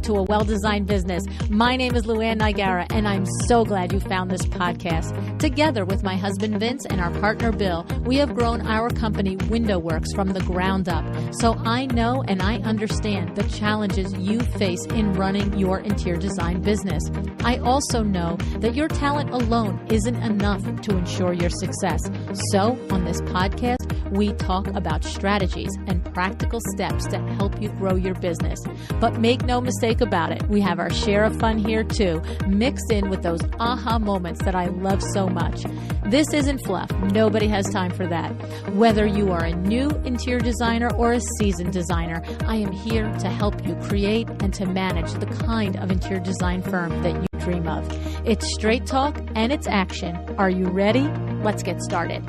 to A Well-Designed Business. My name is Luann Nigara, and I'm so glad you found this podcast. Together with my husband Vince and our partner Bill, we have grown our company Window Works from the ground up. So I know and I understand the challenges you face in running your interior design business. I also know that your talent alone isn't enough to ensure your success. So on this podcast, we talk about strategies and practical steps to help you grow your business. But make no mistake about it, we have our share of fun here too, mixed in with those aha moments that I love so much. This isn't fluff. Nobody has time for that. Whether you are a new interior designer or a seasoned designer, I am here to help you create and to manage the kind of interior design firm that you dream of. It's straight talk and it's action. Are you ready? Let's get started.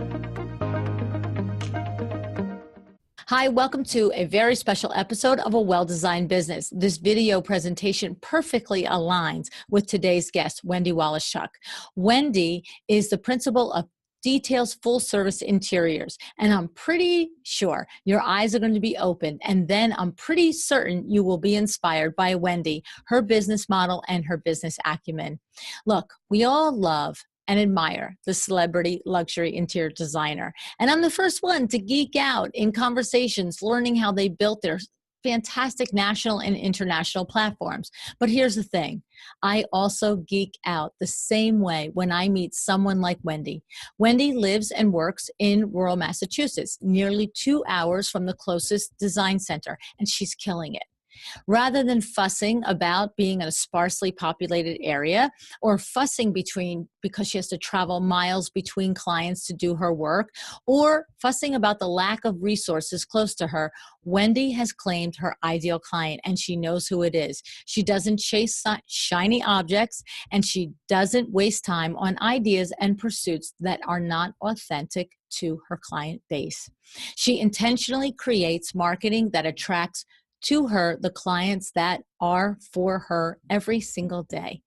Hi, welcome to a very special episode of A Well-Designed Business. This video presentation perfectly aligns with today's guest, Wendy Woloshchuck. Wendy is the principal of Details Full Service Interiors, and I'm pretty sure your eyes are going to be opened, and then I'm pretty certain you will be inspired by Wendy, her business model, and her business acumen. Look, we all love and admire the celebrity luxury interior designer. And I'm the first one to geek out in conversations, learning how they built their fantastic national and international platforms. But here's the thing. I also geek out the same way when I meet someone like Wendy. Wendy lives and works in rural Massachusetts, nearly 2 hours from the closest design center, and she's killing it. Rather than fussing about being in a sparsely populated area or fussing because she has to travel miles between clients to do her work, or fussing about the lack of resources close to her, Wendy has claimed her ideal client and she knows who it is. She doesn't chase shiny objects and she doesn't waste time on ideas and pursuits that are not authentic to her client base. She intentionally creates marketing that attracts to her the clients that are for her every single day.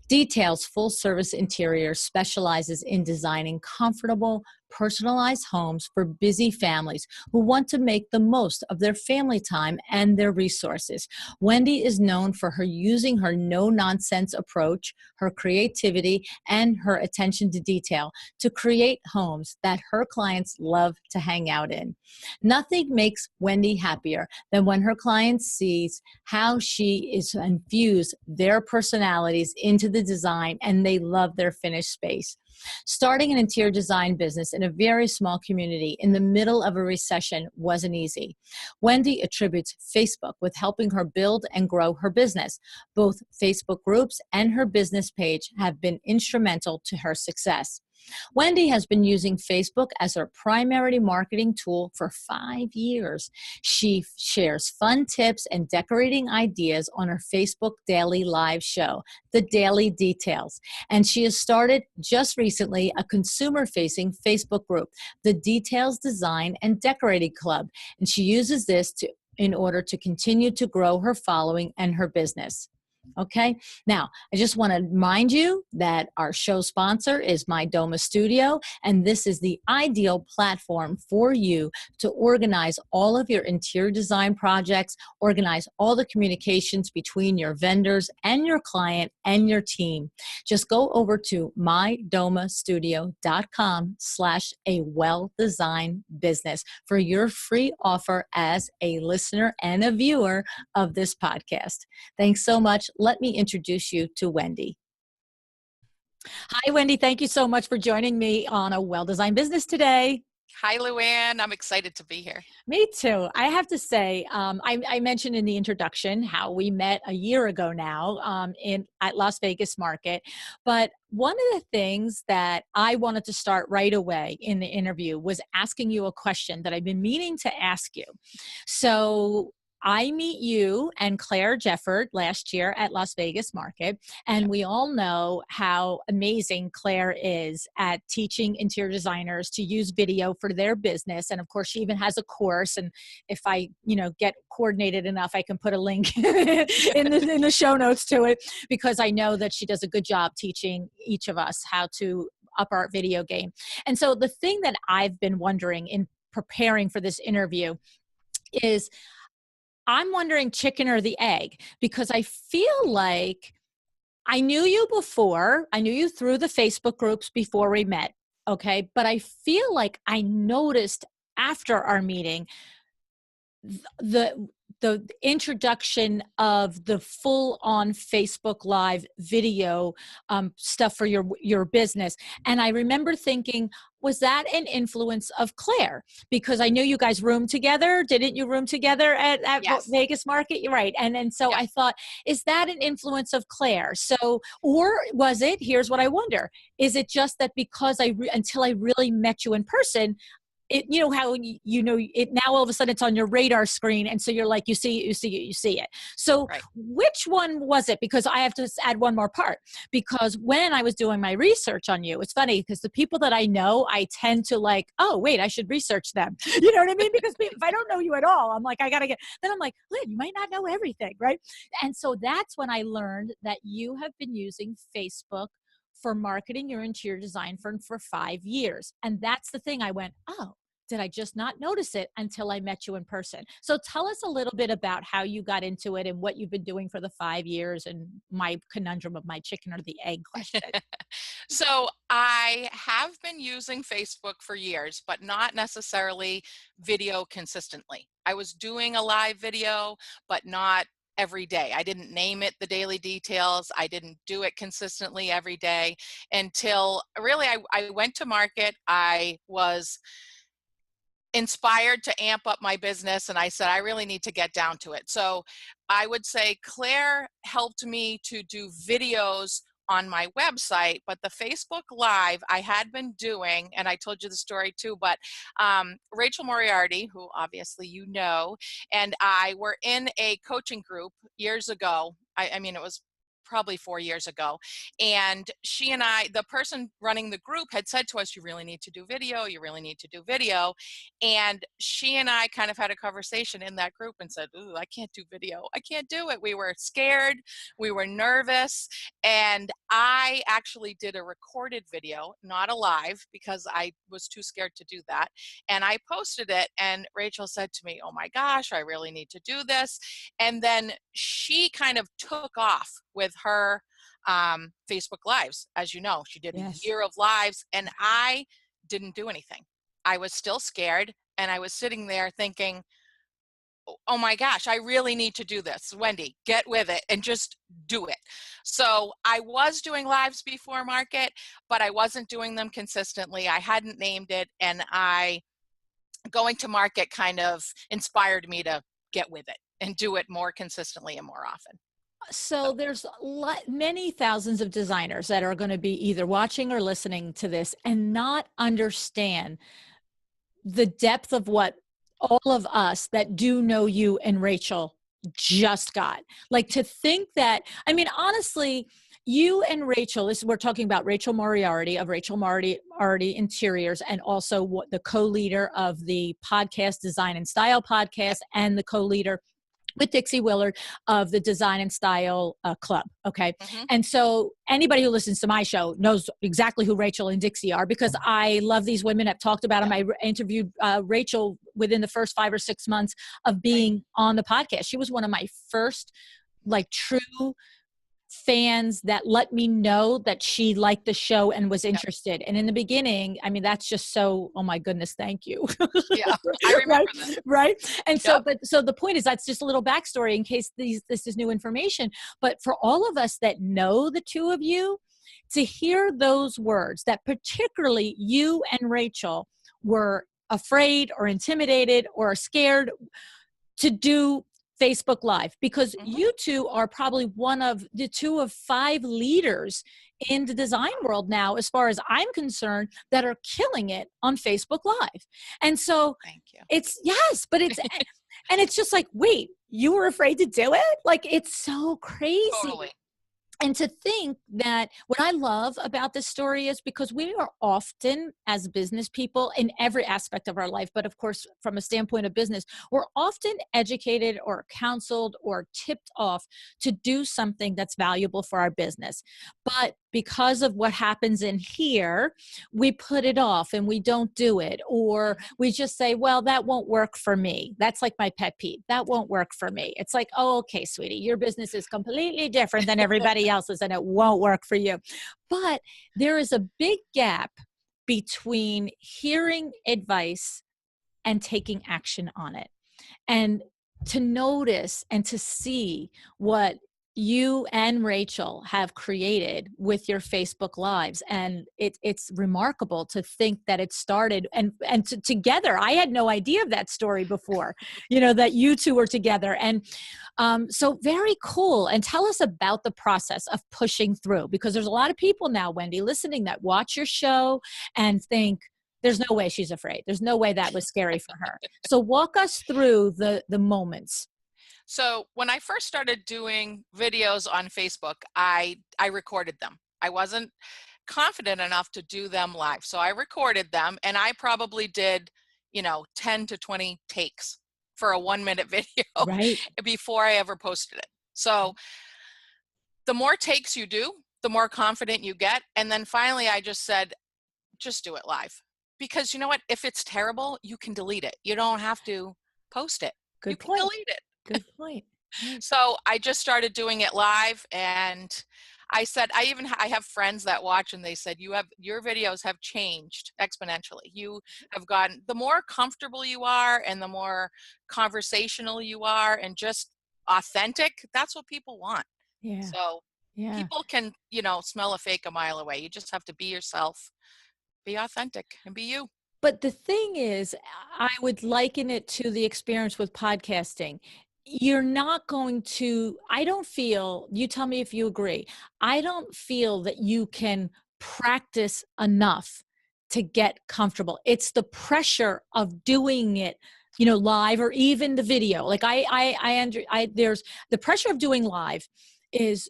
Details Full Service Interiors specializes in designing comfortable, personalized homes for busy families who want to make the most of their family time and their resources. Wendy is known for her using her no-nonsense approach, her creativity, and her attention to detail to create homes that her clients love to hang out in. Nothing makes Wendy happier than when her clients sees how she is infuse their personalities into the design and they love their finished space. Starting an interior design business in a very small community in the middle of a recession wasn't easy. Wendy attributes Facebook with helping her build and grow her business. Both Facebook groups and her business page have been instrumental to her success. Wendy has been using Facebook as her primary marketing tool for 5 years. She shares fun tips and decorating ideas on her Facebook daily live show, The Daily Details. And she has started just recently a consumer-facing Facebook group, the Details Design and Decorating Club. And she uses this in order to continue to grow her following and her business. Okay, now I just want to remind you that our show sponsor is My Doma Studio, and this is the ideal platform for you to organize all of your interior design projects, organize all the communications between your vendors and your client and your team. Just go over to mydomastudio.com/awelldesignedbusiness for your free offer as a listener and a viewer of this podcast. Thanks so much. Let me introduce you to Wendy. Hi, Wendy. Thank you so much for joining me on A Well-Designed Business today. Hi, Luann. I'm excited to be here. Me too. I have to say, I mentioned in the introduction how we met a year ago now at Las Vegas Market. But one of the things that I wanted to start right away in the interview was asking you a question that I've been meaning to ask you. So I meet you and Claire Jefford last year at Las Vegas Market, and we all know how amazing Claire is at teaching interior designers to use video for their business. And of course, she even has a course. And if I, get coordinated enough, I can put a link in the show notes to it, because I know that she does a good job teaching each of us how to up our video game. And so the thing that I've been wondering in preparing for this interview is, I'm wondering chicken or the egg, because I feel like I knew you before. I knew you through the Facebook groups before we met. Okay. But I feel like I noticed after our meeting the introduction of the full on Facebook Live video stuff for your business. And I remember thinking, was that an influence of Claire? Because I knew you guys roomed together. Didn't you room together at Yes. Vegas Market? You're right. And so Yep. I thought, is that an influence of Claire? So, or was it, here's what I wonder, is it just that because until I really met you in person, it, you know how you know it now, all of a sudden it's on your radar screen, and so you're like, you see it, you see it, you see it. So Right. which one was it? Because I have to add one more part, because when I was doing my research on you, it's funny because the people that I know, I tend to like, oh wait, I should research them. You know what I mean? Because if I don't know you at all, I'm like, I gotta get, then I'm like, Lynn, you might not know everything, right? And so that's when I learned that you have been using Facebook for marketing your interior design firm for 5 years. And that's the thing. I went, oh, did I just not notice it until I met you in person? So tell us a little bit about how you got into it and what you've been doing for the 5 years, and my conundrum of my chicken or the egg question. So I have been using Facebook for years, but not necessarily video consistently. I was doing a live video, but not every day. I didn't name it the daily details. I didn't do it consistently every day until really I went to market. I was inspired to amp up my business, and I said I really need to get down to it. So I would say Claire helped me to do videos on my website, but the Facebook Live I had been doing, and I told you the story too, but Rachel Moriarty, who obviously you know, and I were in a coaching group years ago. I mean, it was probably 4 years ago. And she and I, the person running the group had said to us, you really need to do video. You really need to do video. And she and I kind of had a conversation in that group and said, ooh, I can't do video. I can't do it. We were scared. We were nervous. And I actually did a recorded video, not a live, because I was too scared to do that. And I posted it. And Rachel said to me, oh my gosh, I really need to do this. And then she kind of took off with her Facebook Lives. As you know, she did a Yes. year of lives, and I didn't do anything. I was still scared, and I was sitting there thinking, oh my gosh, I really need to do this. Wendy, get with it and just do it. So I was doing lives before market, but I wasn't doing them consistently. I hadn't named it, and going to market kind of inspired me to get with it and do it more consistently and more often. So there's many thousands of designers that are going to be either watching or listening to this and not understand the depth of what all of us that do know you and Rachel just got. Like, to think that, I mean, honestly, you and Rachel, we're talking about Rachel Moriarty of Rachel Moriarty Interiors, and also the co-leader of the podcast Design and Style podcast, and the co-leader with Dixie Willard of the Design and Style Club. Okay. Mm-hmm. And so anybody who listens to my show knows exactly who Rachel and Dixie are, because I love these women. I've talked about them. I interviewed Rachel within the first 5 or 6 months of being on the podcast. She was one of my first like true fans that let me know that she liked the show and was interested. And in the beginning, I mean, that's just so, oh my goodness, thank you. Yeah, I remember right? that. Right. And so, so the point is, that's just a little backstory in case this is new information. But for all of us that know the two of you, to hear those words, that particularly you and Rachel were afraid or intimidated or scared to do Facebook Live, because you two are probably one of the 2 of 5 leaders in the design world now, as far as I'm concerned, that are killing it on Facebook Live. And so Thank you. it's, yes, but it's, and it's just like, wait, you were afraid to do it? Like, it's so crazy. Totally. And to think that what I love about this story is because we are often, as business people in every aspect of our life, but of course, from a standpoint of business, we're often educated or counseled or tipped off to do something that's valuable for our business. But because of what happens in here, we put it off and we don't do it. Or we just say, well, that won't work for me. That's like my pet peeve. That won't work for me. It's like, oh, okay, sweetie, your business is completely different than everybody else's and it won't work for you. But there is a big gap between hearing advice and taking action on it. And to notice and to see what you and Rachel have created with your Facebook Lives. And it's remarkable to think that it started and together. I had no idea of that story before, that you two were together. And so very cool. And tell us about the process of pushing through, because there's a lot of people now, Wendy, listening that watch your show and think, there's no way she's afraid. There's no way that was scary for her. So walk us through the moments. So when I first started doing videos on Facebook, I recorded them. I wasn't confident enough to do them live. So I recorded them and I probably did, 10 to 20 takes for a 1-minute video Right. before I ever posted it. So the more takes you do, the more confident you get. And then finally I just said, just do it live. Because you know what? If it's terrible, you can delete it. You don't have to post it. Good You point. can delete it. Good point. Right. So I just started doing it live, and I said, I have friends that watch and they said, your videos have changed exponentially. You have gotten, the more comfortable you are and the more conversational you are and just authentic, that's what people want. Yeah. So Yeah. people can, smell a fake a mile away. You just have to be yourself, be authentic, and be you. But the thing is, I would liken it to the experience with podcasting. You're not going to, I don't feel, you tell me if you agree, I don't feel that you can practice enough to get comfortable. It's the pressure of doing it, live or even the video. Like there's the pressure of doing live is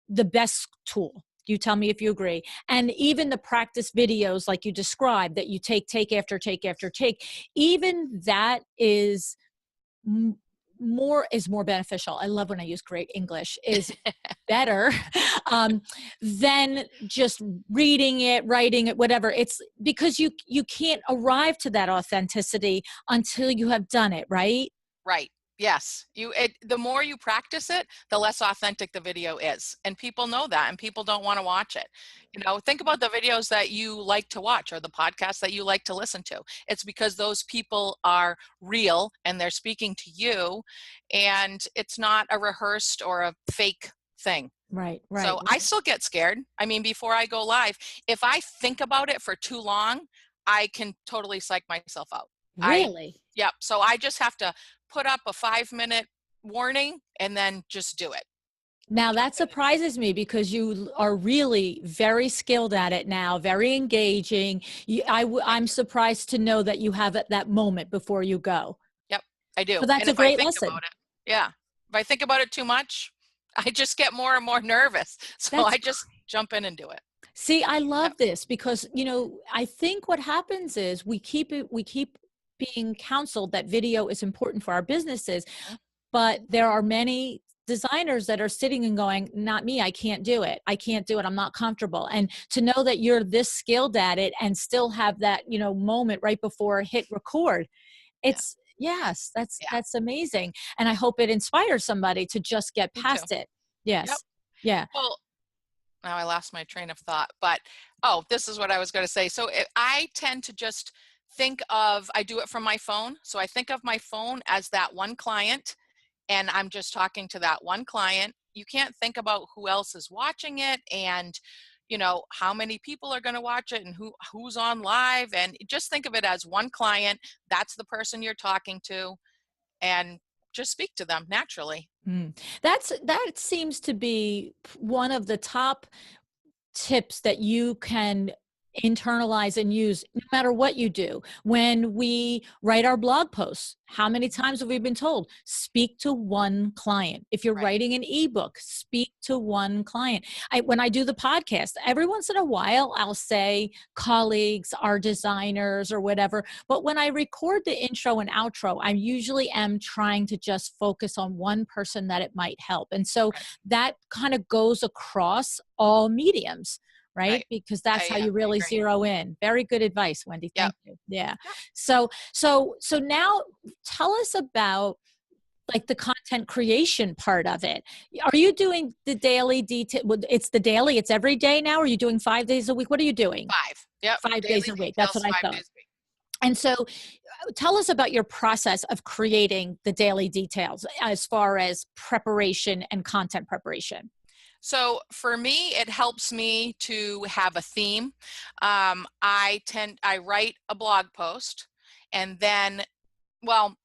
the best tool. You tell me if you agree. And even the practice videos like you described that you take after take after take, even that is more beneficial. I love when I use great English, is better than just reading it, writing it, whatever. It's because you can't arrive to that authenticity until you have done it, right? Right. Yes. The more you practice it, the less authentic the video is. And people know that, and people don't want to watch it. Think about the videos that you like to watch or the podcasts that you like to listen to. It's because those people are real and they're speaking to you, and it's not a rehearsed or a fake thing. Right. So I still get scared. I mean, before I go live, if I think about it for too long, I can totally psych myself out. Really? Yep. So I just have to put up a 5-minute warning and then just do it. Now that surprises me because you are really very skilled at it now, very engaging. I'm surprised to know that you have that moment before you go. Yep, I do. So that's and a if I great think lesson. about it, yeah. If I think about it too much, I just get more and more nervous. So I just jump in and do it. See, I love this because, I think what happens is we keep being counseled that video is important for our businesses, but there are many designers that are sitting and going, not me, I can't do it. I'm not comfortable. And to know that you're this skilled at it and still have that, moment right before hit record, it's that's amazing. And I hope it inspires somebody to just get past it. Yes. Yep. Yeah. Well, now I lost my train of thought, but this is what I was going to say. So I tend to just I do it from my phone. So I think of my phone as that one client, and I'm just talking to that one client. You can't think about who else is watching it and, how many people are going to watch it and who's on live. And just think of it as one client. That's the person you're talking to, and just speak to them naturally. That seems to be one of the top tips that you can internalize and use no matter what you do. When we write our blog posts, how many times have we been told, speak to one client? If you're Right. writing an ebook, speak to one client. When I do the podcast, every once in a while, I'll say colleagues, our designers or whatever. But when I record the intro and outro, I usually am trying to just focus on one person that it might help. And so Right. that kind of goes across all mediums. Right? Right. Because that's how you I really agree. zero in. Very good advice, Wendy. Yep. Thank you. Yeah. Yep. So now tell us about like the content creation part of it. Are you doing the daily detail? It's the daily, it's every day now. Are you doing 5 days a week? What are you doing? 5. Yep. 5 days Daily a week. That's details, what I 5 thought. days a week. And so tell us about your process of creating the daily details as far as preparation and content preparation. So for me, it helps me to have a theme. I write a blog post and then, well,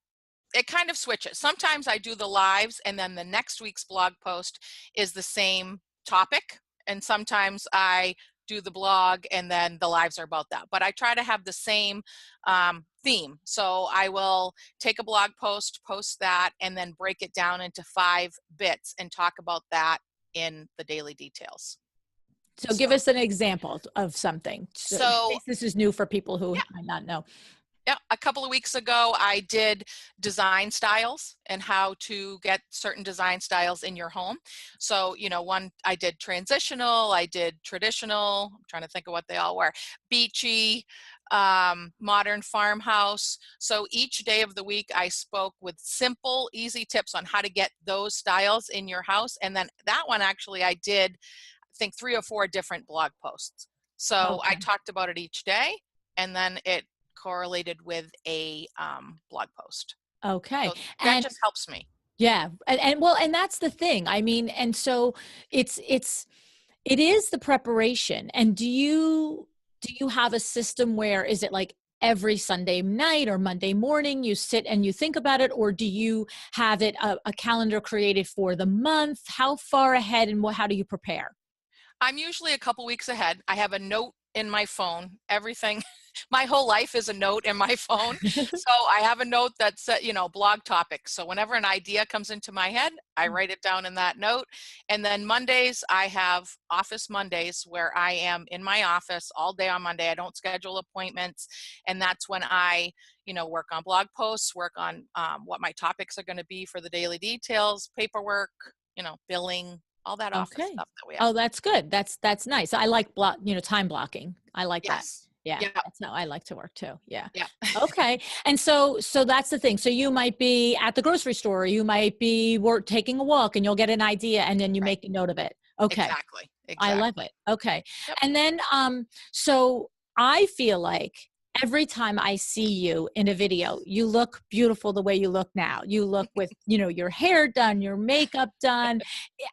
it kind of switches. Sometimes I do the lives and then the next week's blog post is the same topic. And sometimes I do the blog and then the lives are about that. But I try to have the same theme. So I will take a blog post, post that, and then break it down into 5 bits and talk about that in the daily details. So give us an example of something. So in case this is new for people who might not know. Yeah, a couple of weeks ago, I did design styles and how to get certain design styles in your home. So, one, I did transitional, I did traditional, I'm trying to think of what they all were, beachy, modern farmhouse. So each day of the week, I spoke with simple, easy tips on how to get those styles in your house. And then that one, actually, I did, I think, 3 or 4 different blog posts. So I talked about it each day, and then it correlated with a blog post. Okay. So that just helps me. Yeah. And that's the thing. I mean, and so it is the preparation. And do you have a system where is it like every Sunday night or Monday morning you sit and you think about it, or do you have it a calendar created for the month? How far ahead and how do you prepare? I'm usually a couple weeks ahead. I have a note in my phone. Everything, my whole life is a note in my phone. So I have a note that's, blog topics. So whenever an idea comes into my head, I write it down in that note. And then Mondays, I have office Mondays where I am in my office all day on Monday. I don't schedule appointments. And that's when I, work on blog posts, work on what my topics are going to be for the daily details, paperwork, billing, all that office stuff that we have. Oh, that's good. That's nice. I like time blocking. I like that. Yeah. Yep. That's how I like to work too. Yeah. Yeah. Okay. And so that's the thing. So you might be at the grocery store, or you might be taking a walk and you'll get an idea and then you make a note of it. Okay. Exactly. I love it. Okay. Yep. And then, so I feel like every time I see you in a video, you look beautiful the way you look now. You look with, your hair done, your makeup done.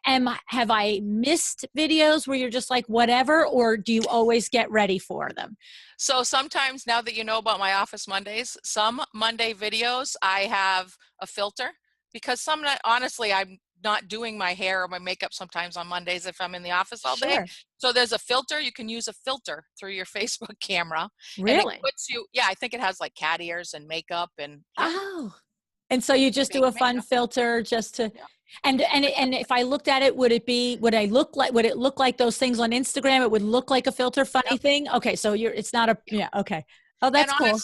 Have I missed videos where you're just like, whatever, or do you always get ready for them? So sometimes, now that you know about my office Mondays, some Monday videos, I have a filter because honestly, I'm not doing my hair or my makeup sometimes on Mondays if I'm in the office all day. So there's a filter. You can use a filter through your Facebook camera. Really? And it puts you, I think it has like cat ears and makeup and Oh. And so you just do a fun filter just to, and if I looked at it, would it look like those things on Instagram? It would look like a filter funny thing. Okay. So it's not a, okay. Oh, that's cool.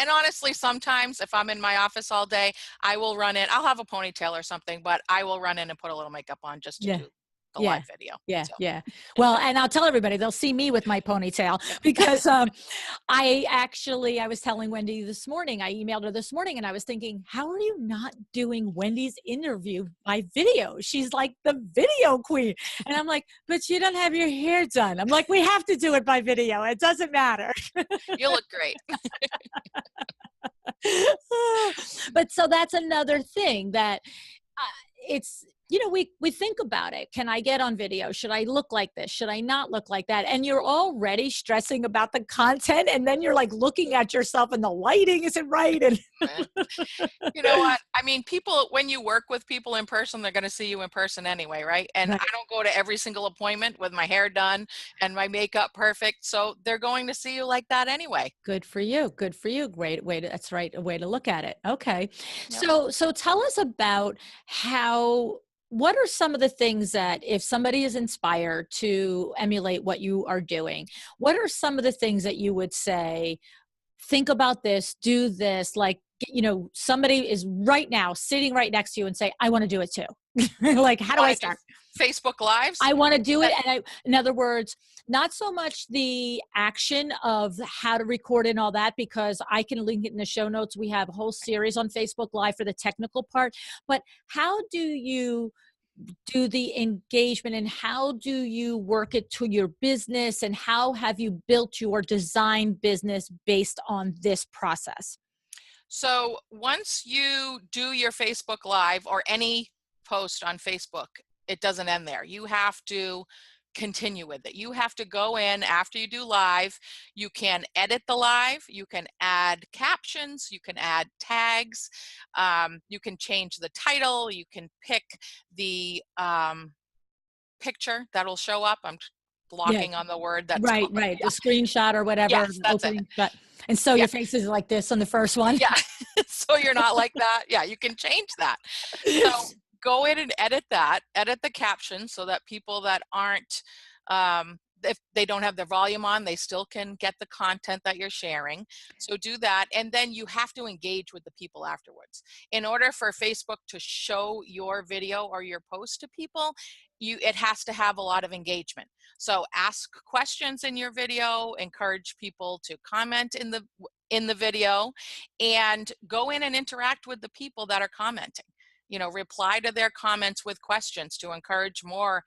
And honestly, sometimes if I'm in my office all day, I will run in. I'll have a ponytail or something, but I will run in and put a little makeup on just to do the live video. Yeah. Well, and I'll tell everybody, they'll see me with my ponytail because I was telling Wendy this morning, I emailed her this morning and I was thinking, how are you not doing Wendy's interview by video? She's like the video queen. And I'm like, but you don't have your hair done. I'm like, we have to do it by video. It doesn't matter. You look great. But so that's another thing that you know, we think about it. Can I get on video? Should I look like this? Should I not look like that? And you're already stressing about the content. And then you're like looking at yourself and the lighting isn't right. And You know what? I mean, people, when you work with people in person, they're going to see you in person anyway, right? And right. I don't go to every single appointment with my hair done and my makeup perfect. So they're going to see you like that anyway. Good for you. Good for you. Great way to, that's right. A way to look at it. Okay. Yep. So tell us about how, what are some of the things that if somebody is inspired to emulate what you are doing, what are some of the things that you would say, think about this, do this, like, you know, somebody is right now sitting right next to you and say, I want to do it too. Like, how do I start? Facebook Lives? I want to do it. And in other words, not so much the action of how to record and all that, because I can link it in the show notes. We have a whole series on Facebook Live for the technical part, but how do you do the engagement and how do you work it to your business, and how have you built your design business based on this process? So once you do your Facebook Live or any post on Facebook, it doesn't end there. You have to continue with it. You have to go in after you do live. You can edit the live. You can add captions. You can add tags. You can change the title. You can pick the picture that'll show up. I'm Yeah, blocking on the word that's right, right. The screenshot or whatever, yes, the that's it. opening shot. And so Yeah. your face is like this on the first one. Yeah. So you're not like that. Yeah, you can change that. So go in and edit that, edit the caption so that people that aren't, if they don't have their volume on, they still can get the content that you're sharing. So do that. And then you have to engage with the people afterwards. In order for Facebook to show your video or your post to people, it has to have a lot of engagement. So ask questions in your video, encourage people to comment in the video, and go in and interact with the people that are commenting. You know, reply to their comments with questions to encourage more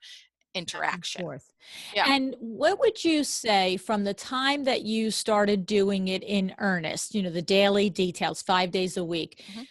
interaction. Forth. Yeah. And what would you say from the time that you started doing it in earnest, you know, the daily details, 5 days a week, Mhm.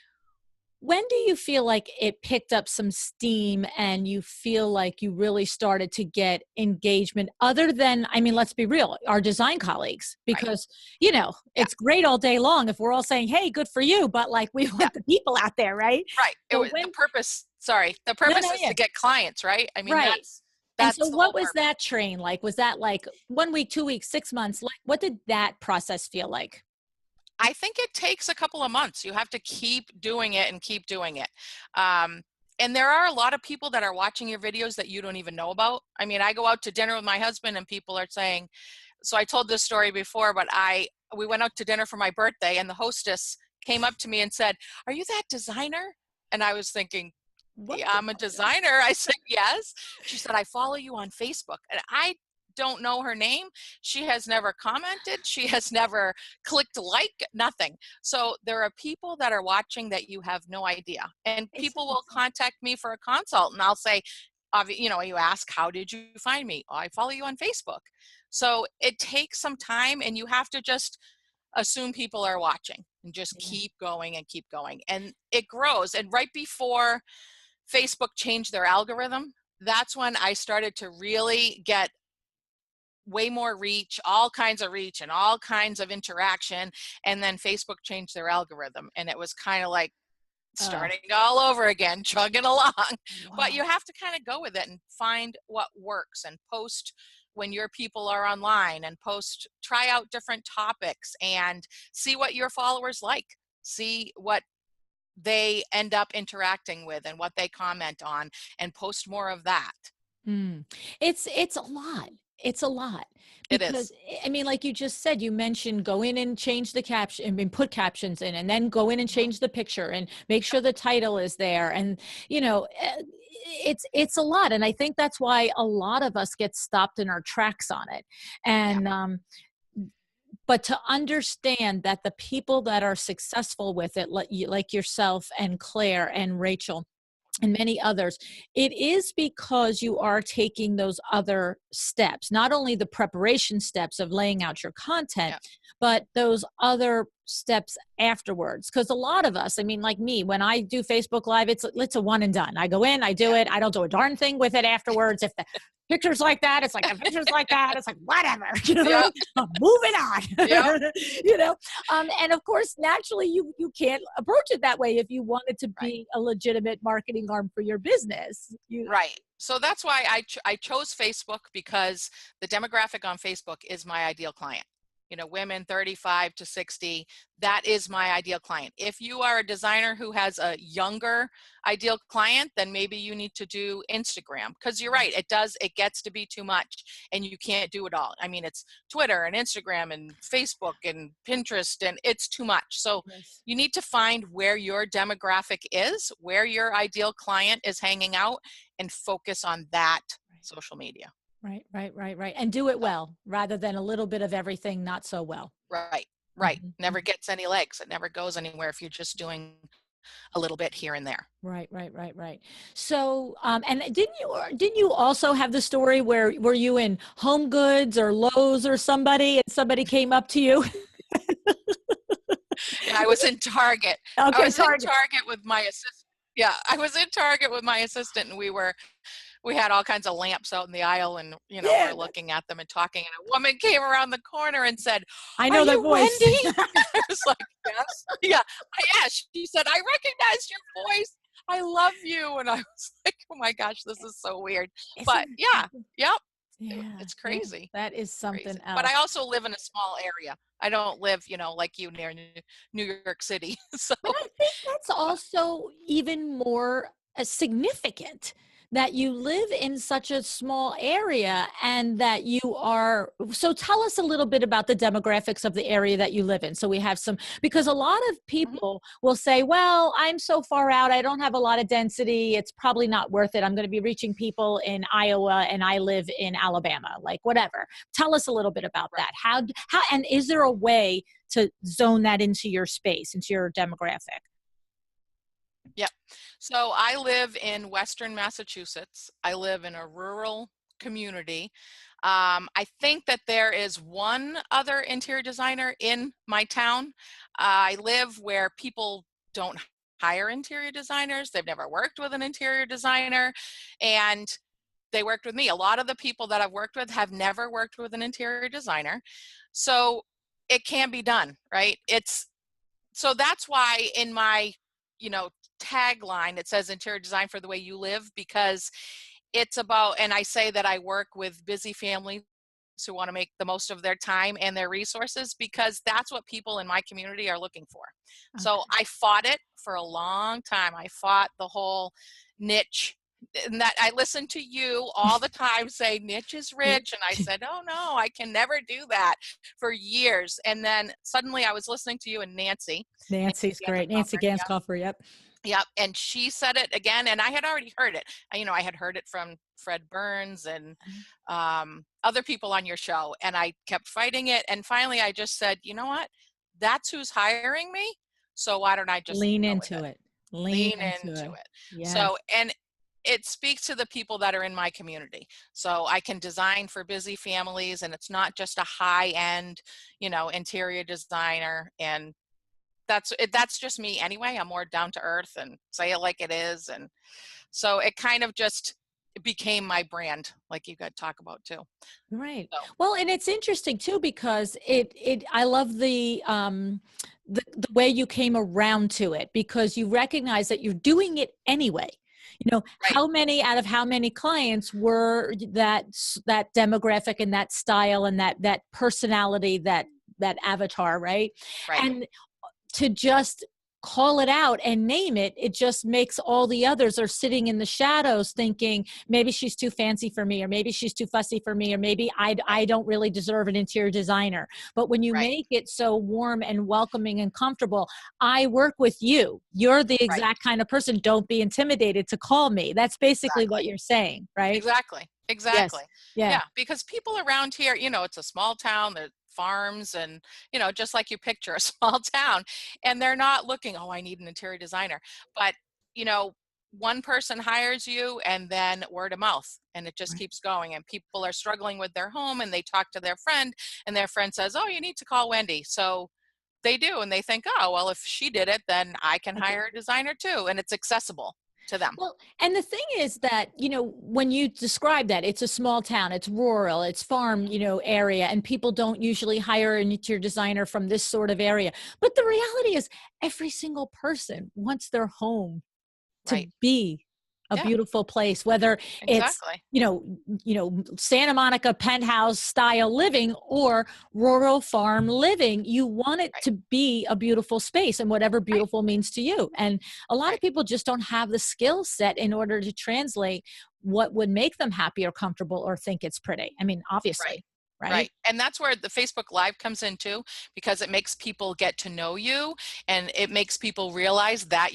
when do you feel like it picked up some steam and you feel like you really started to get engagement other than, I mean, let's be real, our design colleagues, Right. because, you know, Yeah. it's great all day long if we're all saying, hey, good for you, but like we want Yeah. the people out there, right? Right. It So was the purpose. Sorry. The no, purpose no, is yeah, to get clients, right? I mean, right. And so that's the what whole was purpose. that train like? Was that like 1 week, 2 weeks, 6 months? Like, what did that process feel like? I think it takes a couple of months. You have to keep doing it and keep doing it. Um, and there are a lot of people that are watching your videos that you don't even know about. I mean, I go out to dinner with my husband and people are saying, so I told this story before, but we went out to dinner for my birthday and the hostess came up to me and said, "Are you that designer?" And I was thinking, What? "Yeah, I'm a designer." I said, "Yes." She said, "I follow you on Facebook." And I don't know her name. She has never commented. She has never clicked like, nothing. So there are people that are watching that you have no idea. And It's people will contact me for a consult and I'll say, you know, you ask, how did you find me? "Oh, I follow you on Facebook." So it takes some time and you have to just assume people are watching and just yeah. keep going and keep going. And it grows. And right before Facebook changed their algorithm, that's when I started to really get way more reach, all kinds of reach and all kinds of interaction. And then Facebook changed their algorithm and it was kind of like Uh, starting all over again, chugging along. But wow. you have to kind of go with it and find what works and post when your people are online and post, try out different topics and see what your followers like. See what they end up interacting with and what they comment on and post more of that. Mm. It's a lot. It's a lot It because is. I mean, like you just said, you mentioned go in and change the caption, I mean, put captions in, and then go in and Mhm. change the picture and make sure the title is there. And you know, it's a lot, and I think that's why a lot of us get stopped in our tracks on it. Yeah. And but to understand that the people that are successful with it, like yourself and Claire and Rachel, and many others, it is because you are taking those other steps, not only the preparation steps of laying out your content, Yeah. but those other steps afterwards. Because a lot of us, I mean, like me, when I do Facebook Live, it's a one and done. I go in, I do Yeah. it, I don't do a darn thing with it afterwards. If the pictures like that, it's like the pictures like that, it's like whatever. You know what I Yeah. mean? Moving Yeah. on. You know, and of course, naturally, you can't approach it that way if you want it to Right. be a legitimate marketing arm for your business. Right. So that's why I chose Facebook, because the demographic on Facebook is my ideal client. Women 35 to 60, that is my ideal client. If you are a designer who has a younger ideal client, then maybe you need to do Instagram, because you're right, it gets to be too much and you can't do it all. I mean, it's Twitter and Instagram and Facebook and Pinterest, and it's too much. So Yes. you need to find where your demographic is, where your ideal client is hanging out, and focus on that social media. Right. And do it So, well rather than a little bit of everything not so well. right. Never Mhm. gets any legs. It never goes anywhere if you're just doing a little bit here and there. Right. So, and didn't you also have the story where were you in Home Goods or Lowe's or somebody, and somebody came up to you? Yeah, I was in Target. I Okay, was in Target. Target with my assistant. Yeah, I was in Target with my assistant, and we had all kinds of lamps out in the aisle, and Yeah, we're looking at them and talking, and a woman came around the corner and said, I "Are know that you voice. Wendy?" I was like, "Yes." Yeah. Yes. She said, "I recognize your voice. I love you." And I was like, "Oh my gosh, this is so weird." But Isn't yeah, yep, it's yeah, crazy. that is something Crazy. But I else. also live in a small area. I don't live, like you, near New York City. So, But I think that's but also even more significant that you live in such a small area and that you are. So tell us a little bit about the demographics of the area that you live in. So we have some, because a lot of mhm, people will say, well, I'm so far out, I don't have a lot of density, it's probably not worth it. I'm going to be reaching people in Iowa and I live in Alabama, like whatever. Tell us a little bit about right. that. How, and is there a way to zone that into your space, into your demographic? Yep. So I live in Western Massachusetts. I live in a rural community. I think that there is one other interior designer in my town. I live where people don't hire interior designers. They've never worked with an interior designer, and they worked with me. A lot of the people that I've worked with have never worked with an interior designer. So it can be done, right? So that's why in my, you know, tagline, it says interior design for the way you live, because it's about, and I say that I work with busy families who want to make the most of their time and their resources, because that's what people in my community are looking for. So Okay. I fought it for a long time. I fought the whole niche, and that I listened to you all the time say niche is rich, and I said, oh no, I can never do that, for years. And then suddenly I was listening to you and Nancy Nancy's great. Nancy Ganskoffer. Yeah. Ganskoffer. Yep. Yep, and she said it again, and I had already heard it. I had heard it from Fred Burns and other people on your show, and I kept fighting it. And finally, I just said, you know what? That's who's hiring me. So why don't I just Lean go with into it? it. Lean Lean into into it. it. Yes. So, and it speaks to the people that are in my community. So I can design for busy families, and it's not just a high end, interior designer. And that's just me anyway. I'm more down to earth and say it like it is. And so it kind of just became my brand, like you got to talk about too. Right. So Well, and it's interesting too because I love the way you came around to it because you recognize that you're doing it anyway. right, How many out of how many clients were that demographic and that style and that personality, that avatar, right? right, And to just call it out and name it, it just makes all the others are sitting in the shadows thinking maybe she's too fancy for me, or maybe she's too fussy for me, or maybe I don't really deserve an interior designer. But when you right, make it so warm and welcoming and comfortable, I work with you. You're the right. exact kind of person. Don't be intimidated to call me. That's basically Exactly. what you're saying, right? Exactly. Yes. Exactly. Yeah. Yeah. Because people around here, it's a small town, there's farms and, just like you picture a small town, and they're not looking, oh, I need an interior designer. But, you know, one person hires you and then word of mouth, and it just Right. keeps going, and people are struggling with their home and they talk to their friend, and their friend says, oh, you need to call Wendy. So they do, and they think, oh, well, if she did it, then I can hire a designer too, and it's accessible to them. Well, and the thing is that, when you describe that, it's a small town, it's rural, it's farm, area, and people don't usually hire an interior designer from this sort of area. But the reality is, every single person wants their home to Right. be a Yeah, beautiful place, whether it's, exactly. Santa Monica penthouse style living or rural farm living. You want it Right. to be a beautiful space, and whatever Right. beautiful means to you. And a lot of Right. people just don't have the skill set in order to translate what would make them happy or comfortable or think it's pretty. I mean, Right. obviously, right? Right. And that's where the Facebook Live comes in too, because it makes people get to know you, and it makes people realize that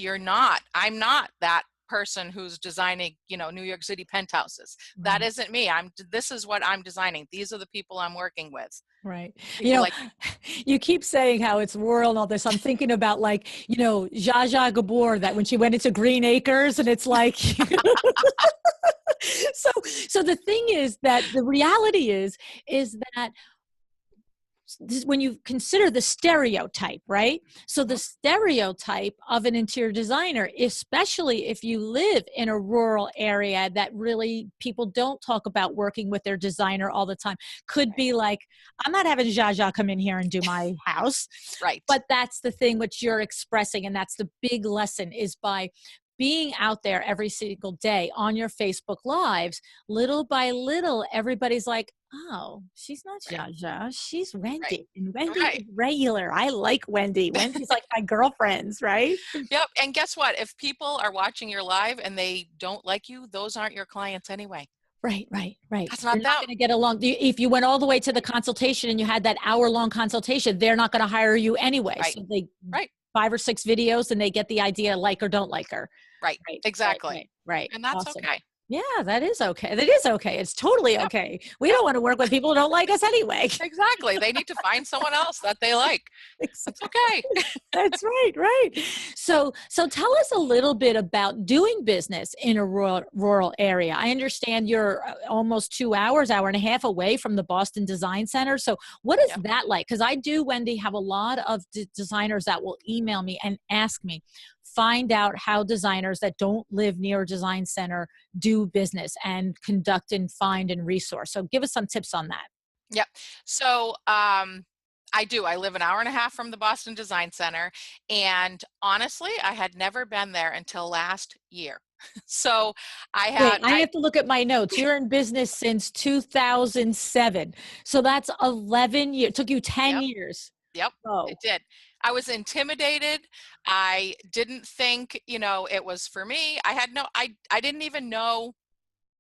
I'm not that person who's designing, New York City penthouses. That Right. isn't me. This is what I'm designing. These are the people I'm working with. Right. You People know, like, you keep saying how it's rural and all this. I'm thinking about, like, Zsa Zsa Gabor, that when she went into Green Acres, and it's like, so the thing is that the reality is that when you consider the stereotype, right? So the mhm, stereotype of an interior designer, especially if you live in a rural area that really people don't talk about working with their designer all the time, could right. be like, I'm not having Zsa Zsa come in here and do my house. Right. But that's the thing which you're expressing, and that's the big lesson, is by being out there every single day on your Facebook lives, little by little, everybody's like, oh, she's not Right. Zsa Zsa, she's Right. Wendy. And Wendy Right. is regular. I like Wendy. Wendy's like my girlfriends, right? Yep. And guess what? If people are watching your live and they don't like you, those aren't your clients anyway. Right, right, right. That's You're not not them. going to get along. If you went all the way to the consultation and you had that hour-long consultation, they're not going to hire you anyway. Right. So they Right. 5 or 6 videos and they get the idea, like or don't like her. Right. Right, right, Exactly. right, right. And that's Awesome. okay. Yeah, that is okay. That is okay. It's totally Yep. okay. We Yep. don't want to work with people who don't like us anyway. Exactly. They need to find someone else that they like. That's okay. That's right, right. So tell us a little bit about doing business in a rural area. I understand you're almost 2 hours, hour and a half away from the Boston Design Center. So what is Yep. that like? Because I do, Wendy, have a lot of designers that will email me and ask me, find out how designers that don't live near a design center do business and conduct and find and resource. So give us some tips on that. Yep. So I do. I live an hour and a half from the Boston Design Center. And honestly, I had never been there until last year. So Wait, I have to look at my notes. You're in business since 2007. So that's 11 years. It took you 10 yep. years. Yep, Oh, it did. I was intimidated. I didn't think, it was for me. I didn't even know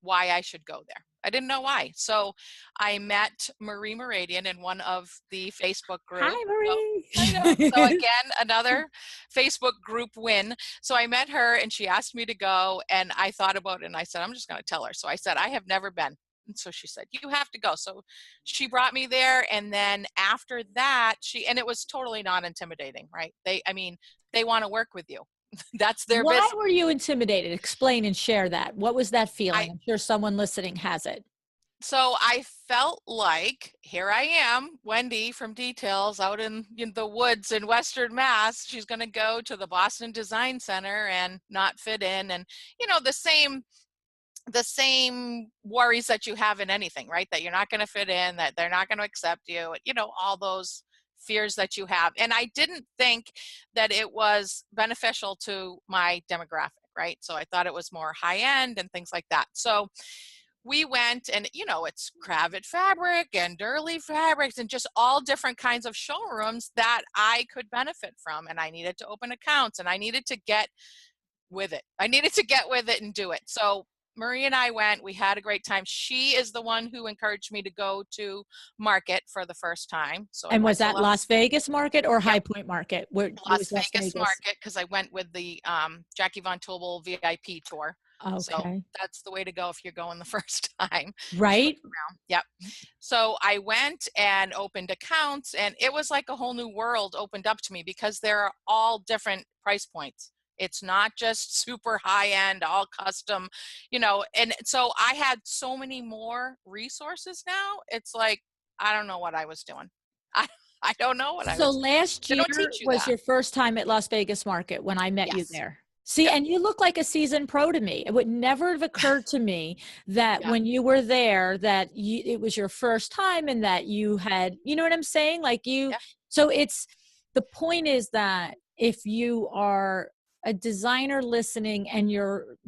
why I should go there. I didn't know why. So I met Marie Moradian in one of the Facebook groups. hi, So I know. So Marie. again, another Facebook group win. So I met her and she asked me to go, and I thought about it and I said, I'm just going to tell her. So I said, I have never been. And so she said, you have to go. So she brought me there. And then after that, and it was totally not intimidating, right? They want to work with you. That's their Why business. were you intimidated? Explain and share that. What was that I, feeling? I'm sure someone listening has it. So I felt like, here I am, Wendy from Details, out in the woods in Western Mass. She's going to go to the Boston Design Center and not fit in, and the same worries that you have in anything, right? That you're not going to fit in, that they're not going to accept you, all those fears that you have. And I didn't think that it was beneficial to my demographic, right? So I thought it was more high end and things like that. So we went, and it's Cravat fabric and Durley fabrics and just all different kinds of showrooms that I could benefit from. And I needed to open accounts, and I needed to get with it. I needed to get with it and do it. So Marie and I went. We had a great time. She is the one who encouraged me to go to market for the first time. So I And was went to that Las Vegas market or Yep, High Point market? Where it Las was Las Vegas Vegas? market, because I went with the Jackie Von Tobel VIP tour. So Okay. that's the way to go if you're going the first time. Show Right? you around. Yep. So I went and opened accounts, and it was like a whole new world opened up to me, because there are all different price points. It's not just super high end, all custom, and so I had so many more resources now. It's like, I don't know what I was doing. I, I don't know what I So was doing. last They year don't teach you was that. your first time at Las Vegas Market when I met you Yes. there. See, Yep. and you look like a seasoned pro to me. It would never have occurred to me that Yeah. when you were there that it was your first time and that you had, you know what I'm saying? Like Yeah. so it's, the point is that if you are a designer listening and your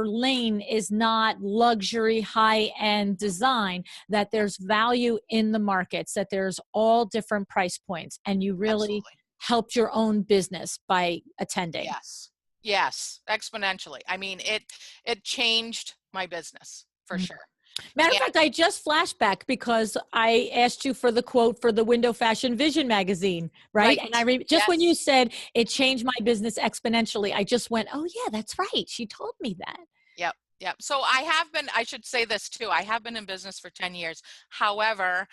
lane is not luxury high-end Mhm. design, that there's value in the markets, that there's all different price points, and you really Absolutely. helped your own business by attending. Yes. Yes. Exponentially. I mean, it changed my business for Mm. sure. Matter of And fact, I just flashback because I asked you for the quote for the Window Fashion Vision magazine, right? And right. just when you Yes. said it changed my business exponentially, I just went, "Oh yeah, that's right. She told me that." Yep. Yep. So I should say this too. I have been in business for 10 years. However,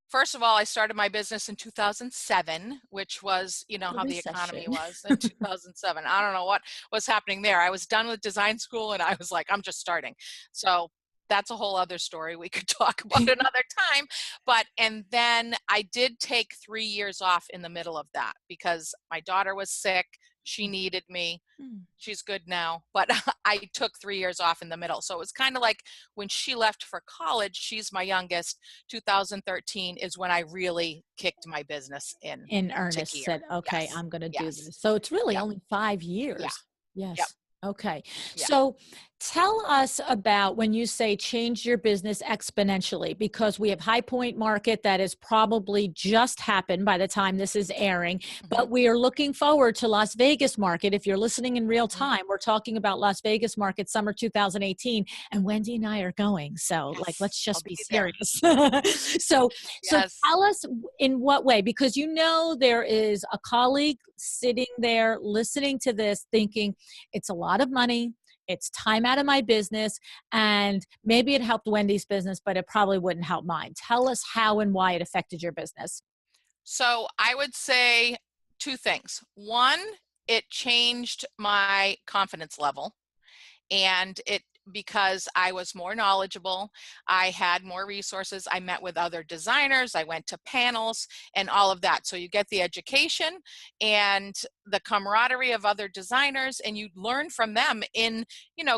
first of all, I started my business in 2007, which was, The how the economy recession. was in 2007. I don't know what was happening there. I was done with design school and I was like, I'm just starting. So that's a whole other story we could talk about another time. And then I did take 3 years off in the middle of that because my daughter was sick. She needed me. Mm. She's good now, but I took 3 years off in the middle. So it was kind of like when she left for college, she's my youngest. 2013 is when I really kicked my business In into earnest gear. said, okay, Yes. I'm going to do Yes. this. So it's really Yep. only 5 Yeah. years. Yep. Yes. Okay. Yeah. So tell us about when you say change your business exponentially, because we have High Point Market that has probably just happened by the time this is airing, Hmm. but we are looking forward to Las Vegas Market. If you're listening in real Hmm. time, we're talking about Las Vegas Market summer 2018, and Wendy and I are going. So like, Yes. let's I'll just be be there. serious. So Yes. tell us in what way, because there is a colleague sitting there listening to this thinking it's a lot of money, it's time out of my business, and maybe it helped Wendy's business, but it probably wouldn't help mine. Tell us how and why it affected your business. So I would say two things. One, it changed my confidence level. And it because I was more knowledgeable, I had more resources, I met with other designers, I went to panels and all of that. So you get the education and the camaraderie of other designers, and you learn from them in,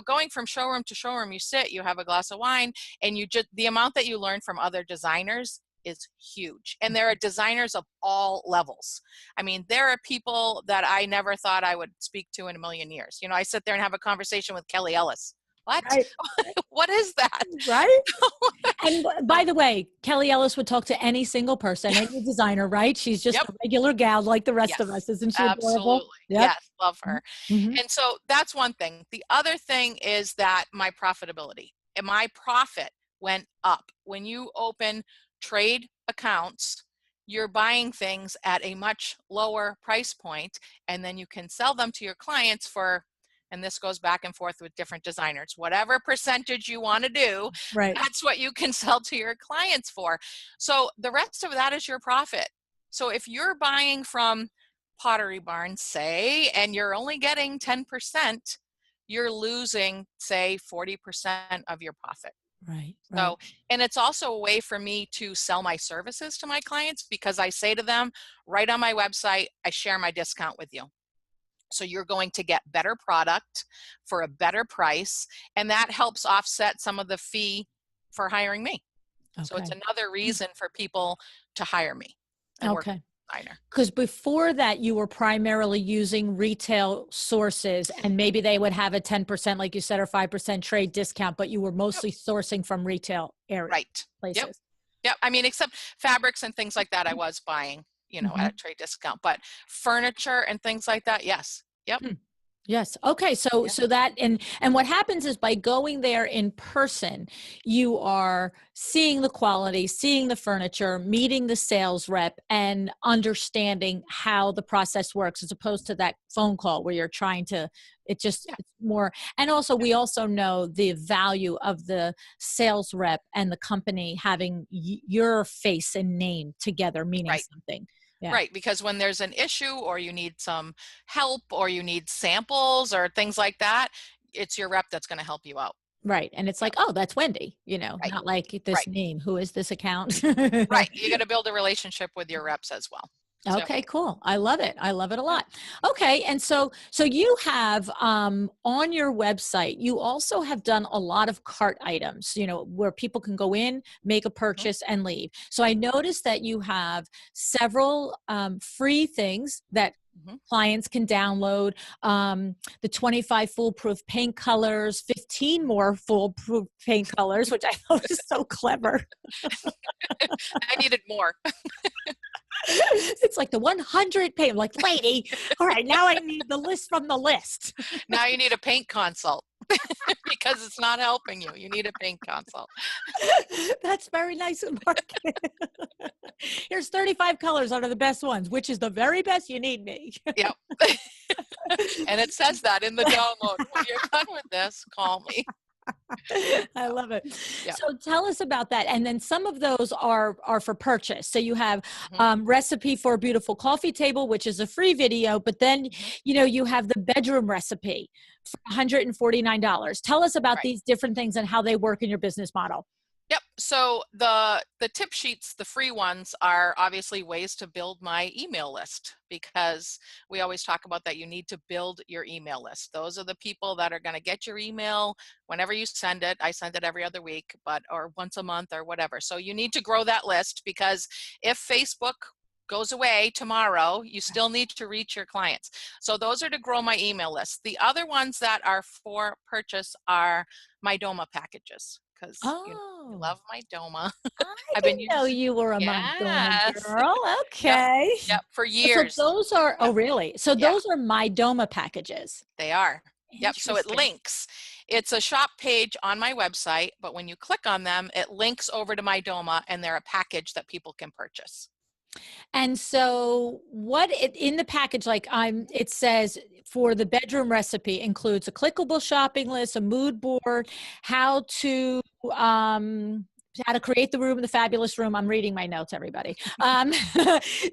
going from showroom to showroom. You sit, you have a glass of wine, and you just, the amount that you learn from other designers is huge. And there are designers of all levels. I mean, there are people that I never thought I would speak to in a million years. I sit there and have a conversation with Kelly Ellis. What? Right. What is that? Right. And by So, the way, Kelly Ellis would talk to any single person, any designer, right? She's just yep. a regular gal like the rest of us. Yes. Isn't she adorable? Absolutely. Yep. Yes. Love her. Mm-hmm. And so that's one thing. The other thing is that my profitability and my profit went up. When you open trade accounts, you're buying things at a much lower price point, and then you can sell them to your clients for, and this goes back and forth with different designers, whatever percentage you want to do, Right. that's what you can sell to your clients for. So the rest of that is your profit. So if you're buying from Pottery Barn, say, and you're only getting 10%, you're losing, say, 40% of your profit. Right. Right. So, and it's also a way for me to sell my services to my clients because I say to them right on my website, I share my discount with you. So you're going to get better product for a better price, and that helps offset some of the fee for hiring me. So it's Okay. another reason for people to hire me and work with Okay. a designer. Because before that, you were primarily using retail sources, and maybe they would have a 10%, like you said, or 5% trade discount, but you were Yep. mostly sourcing from retail area Right. Yep. places. Yep. I mean, except fabrics and things like that, I was buying, Mm-hmm. at a trade discount, but furniture and things like that, yes. Yep. Yes. Okay. So Yeah. that and what happens is by going there in person, you are seeing the quality, seeing the furniture, meeting the sales rep, and understanding how the process works, as opposed to that phone call where you're trying to. Yeah. It's more. And also, we also know the value of the sales rep and the company having your face and name together, meaning Right. something. Yeah. Right, because when there's an issue or you need some help or you need samples or things like that, it's your rep that's going to help you out. Right. And it's Yep. like, oh, that's Wendy, Right. not like this Right. name. Who is this account? Right. You got to build a relationship with your reps as well. So, Okay, cool. I love it. I love it a yeah. lot. Okay, and so you have on your website, you also have done a lot of cart items, where people can go in, make a Mhm. purchase, and leave. So I noticed that you have several free things that Mhm. clients can download, the 25 foolproof paint colors, 15 more foolproof paint colors, which I thought was so clever. I needed more. It's like the 100 pay. I'm like, lady, all right, now I need the list from the list. Now you need a paint consult because it's not helping you. You need a paint consult. That's very nice of Mark. Here's 35 colors out of the best ones. Which is the very best? You need me. Yep. And it says that in the download. When you're done with this, call me. I love it. Yeah. So tell us about that. And then some of those are for purchase. So you have Mhm. recipe for a beautiful coffee table, which is a free video, but then, Mhm. you have the bedroom recipe for $149. Tell us about Right. these different things and how they work in your business model. Yep. So the tip sheets, the free ones, are obviously ways to build my email list, because we always talk about that you need to build your email list. Those are the people that are going to get your email whenever you send it. I send it every other week, or once a month or whatever. So you need to grow that list, because if Facebook goes away tomorrow, you still need to reach your clients. So those are to grow my email list. The other ones that are for purchase are my DOMA packages, because you Oh, love my DOMA. I I've been didn't know using, you were a Doma yes. girl. Yep. Okay. Yep. For So years. those are, Yep. oh, really? So Yeah, those are my Doma packages. they are. Yep. So it Interesting. links. It's a shop page on my website, but when you click on them, it links over to my DOMA, and they're a package that people can purchase. And so what in the package, like it says for the bedroom recipe includes a clickable shopping list, a mood board, how to, how to create the room, the fabulous room. I'm reading my notes, everybody.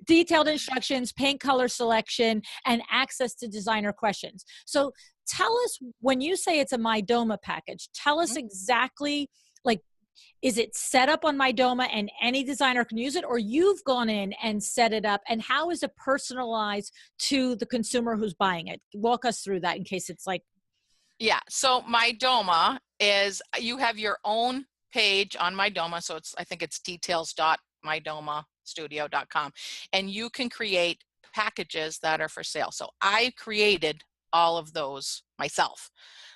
Detailed instructions, paint color selection, and access to designer questions. So tell us, when you say it's a MyDoma package, tell us Mhm. exactly, like, is it set up on MyDoma and any designer can use it, or you've gone in and set it up? And how is it personalized to the consumer who's buying it? Walk us through that in case it's like, Yeah. So my DOMA is, you have your own page on my DOMA. So I think it's details.mydomastudio.com. And you can create packages that are for sale. So I created all of those myself.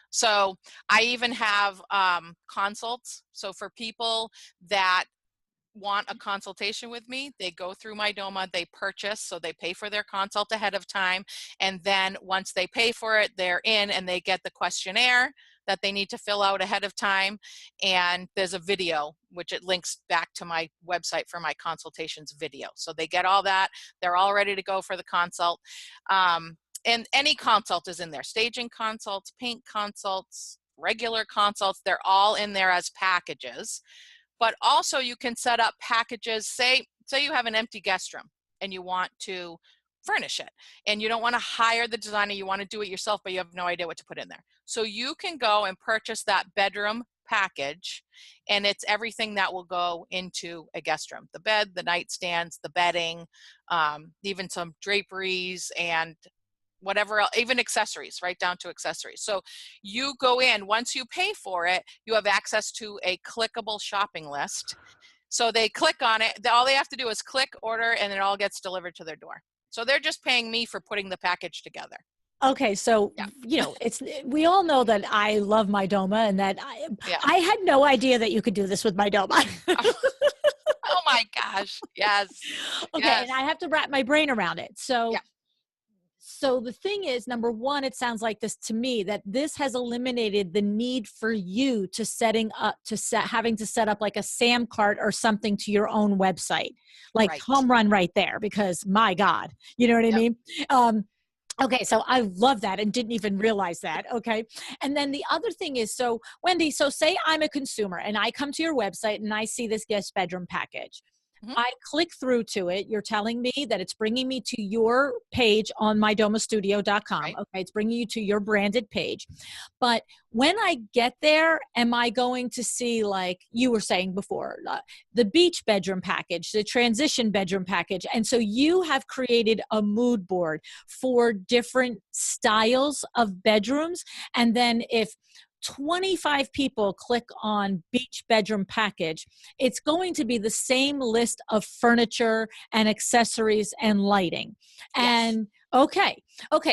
So I even have consults. So for people that want a consultation with me, they go through my DOMA, they purchase, so they pay for their consult ahead of time. And then once they pay for it, they're in and they get the questionnaire that they need to fill out ahead of time. And there's a video, which it links back to my website for my consultations video. So they get all that. They're all ready to go for the consult. And any consult is in there. Staging consults, paint consults, regular consults, they're all in there as packages. But also you can set up packages. Say you have an empty guest room and you want to furnish it, and you don't want to hire the designer, you want to do it yourself, but you have no idea what to put in there. So you can go and purchase that bedroom package, and it's everything that will go into a guest room: the bed, the nightstands, the bedding, even some draperies and whatever else, even accessories, right down to accessories. So you go in, once you pay for it, you have access to a clickable shopping list. So they click on it, all they have to do is click order, and it all gets delivered to their door. So they're just paying me for putting the package together. okay, so, Yeah. we all know that I love MyDoma and that Yeah. I had no idea that you could do this with MyDoma. Oh my gosh. Yes. Okay, Yes. and I have to wrap my brain around it. Yeah. So the thing is, number one, it sounds like this to me, that this has eliminated the need for you to having to set up like a SAM cart or something to your own website. Like, Right. home run right there, because my God, you know what I Yep. mean? Okay, so I love that and didn't even realize that. Okay. And then the other thing is, so Wendy, so say I'm a consumer and I come to your website and I see this guest bedroom package. Mhm. I click through to it. You're telling me that it's bringing me to your page on mydomastudio.com. Right. Okay, it's bringing you to your branded page. But when I get there, am I going to see, like you were saying before, the beach bedroom package, the transition bedroom package? And so you have created a mood board for different styles of bedrooms. And then if 25 people click on beach bedroom package, it's going to be the same list of furniture and accessories and lighting. Yes. And okay,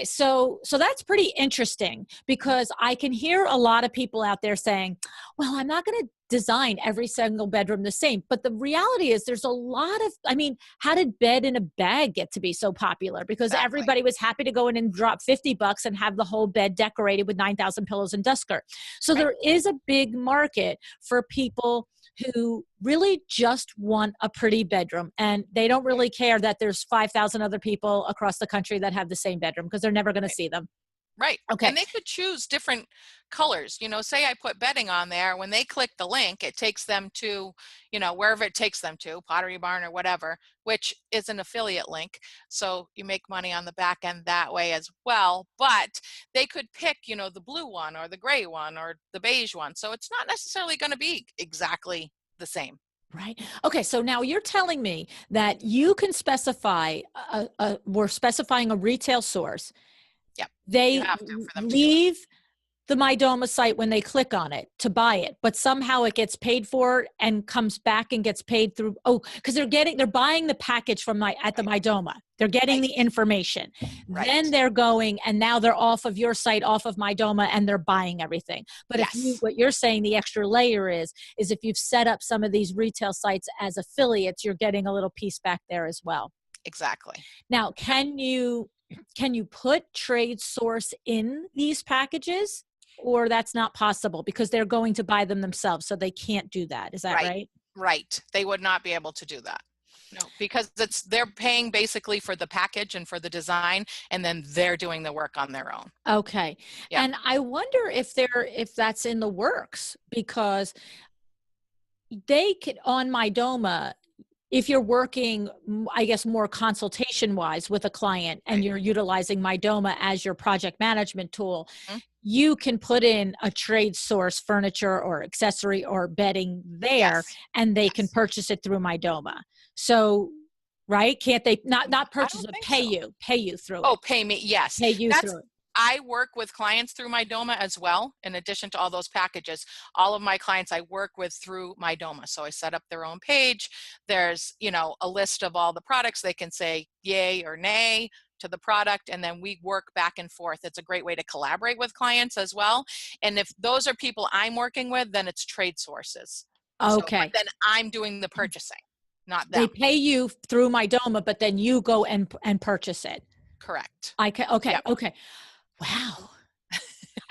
so that's pretty interesting, Mhm. because I can hear a lot of people out there saying, well, I'm not going to design every single bedroom the same. But the reality is there's a lot of, I mean, how did bed in a bag get to be so popular? Because Exactly. everybody was happy to go in and drop $50 and have the whole bed decorated with 9,000 pillows and duster. So Right. there is a big market for people who really just want a pretty bedroom, and they don't really care that there's 5,000 other people across the country that have the same bedroom, because they're never going to Right. see them. Right. Okay. And they could choose different colors. Say I put bedding on there. When they click the link, it takes them to, wherever it takes them to, Pottery Barn or whatever, which is an affiliate link. So you make money on the back end that way as well. But they could pick, the blue one or the gray one or the beige one. So it's not necessarily going to be exactly the same. Right. Okay. So now you're telling me that you can specify, we're specifying a retail source. Yep. You They have to for them to do it. leave the MyDoma site when they click on it to buy it, but somehow it gets paid for and comes back and gets paid through. Oh, because they're buying the package from the Right. MyDoma. They're getting Right. the information. Then Right. they're going, and now they're off of your site, off of MyDoma, and they're buying everything. But Yes. what you're saying, the extra layer is if you've set up some of these retail sites as affiliates, you're getting a little piece back there as well. Exactly. Now, Yep. can you put trade source in these packages, or that's not possible because they're going to buy them themselves, so they can't do that? Is that Right. right? Right. They would not be able to do that. No, because they're paying basically for the package and for the design, and then they're doing the work on their own. Okay. Yep. And I wonder if that's in the works, because they could, on MyDoma, if you're working, I guess, more consultation wise with a client and Right. you're utilizing MyDoma as your project management tool, Mhm. you can put in a trade source furniture or accessory or bedding there, Yes. and they can Yes. purchase it through MyDoma. So, right? Can't they not I purchase don't it, think so. pay you through Oh, it, pay me. Yes. pay you That's through it. I work with clients through my Doma as well. In addition to all those packages, all of my clients I work with through my Doma. So I set up their own page. There's, a list of all the products. They can say yay or nay to the product, and then we work back and forth. It's a great way to collaborate with clients as well. And if those are people I'm working with, then it's trade sources. So, but Okay. then I'm doing the purchasing, not They them. pay you through MyDoma, but then you go and purchase it. Correct. I can, okay, Yep. okay. Wow.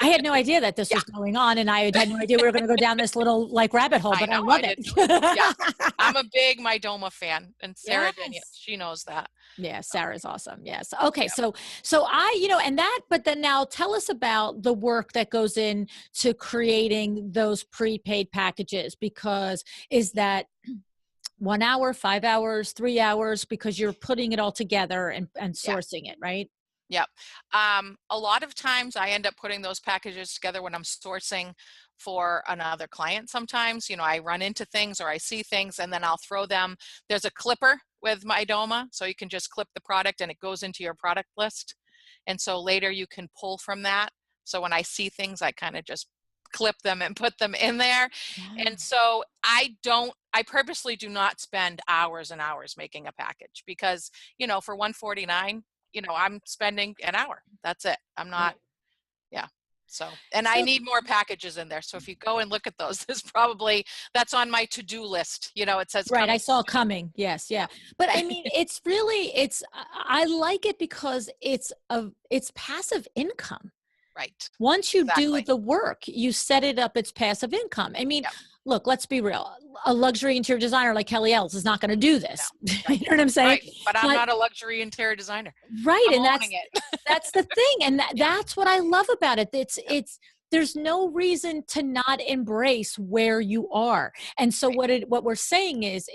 I had no idea that this Yeah. was going on, and I had no idea we were going to go down this little rabbit hole, I but I know, love I didn't know either. Yeah. it. I'm a big Mydoma fan, and Sarah Danielle, Yes. she knows that. Yeah, So, Sarah's awesome. Yes. Okay. yeah. So and that, but then now tell us about the work that goes in to creating those prepaid packages, because is that 1 hour, 5 hours, 3 hours, because you're putting it all together and Yeah. sourcing it, right? Yep. A lot of times I end up putting those packages together when I'm sourcing for another client. Sometimes, I run into things or I see things and then I'll throw them. There's a clipper with Mydoma, so you can just clip the product and it goes into your product list. And so later you can pull from that. So when I see things, I kind of just clip them and put them in there. And Wow. so I purposely do not spend hours and hours making a package because, for 149, I'm spending an hour. That's it. I'm not, Right. yeah. So, and I So need more packages in there. So if you go and look at those, that's on my to-do list. It says right, I coming saw soon. coming. Yes, Yeah. yeah. But I mean, I like it because it's passive income. Right. Once you do Exactly. the work, you set it up, it's passive income. I mean, Yep. look, let's be real. A luxury interior designer like Kelly Ells is not going to do No. this. You Right. know what I'm saying? Right. But I'm But not a luxury interior designer. right, I'm and owning it. that's the thing, and Yeah. that's what I love about it. Yep. It's there's no reason to not embrace where you are. And so Right. what we're saying is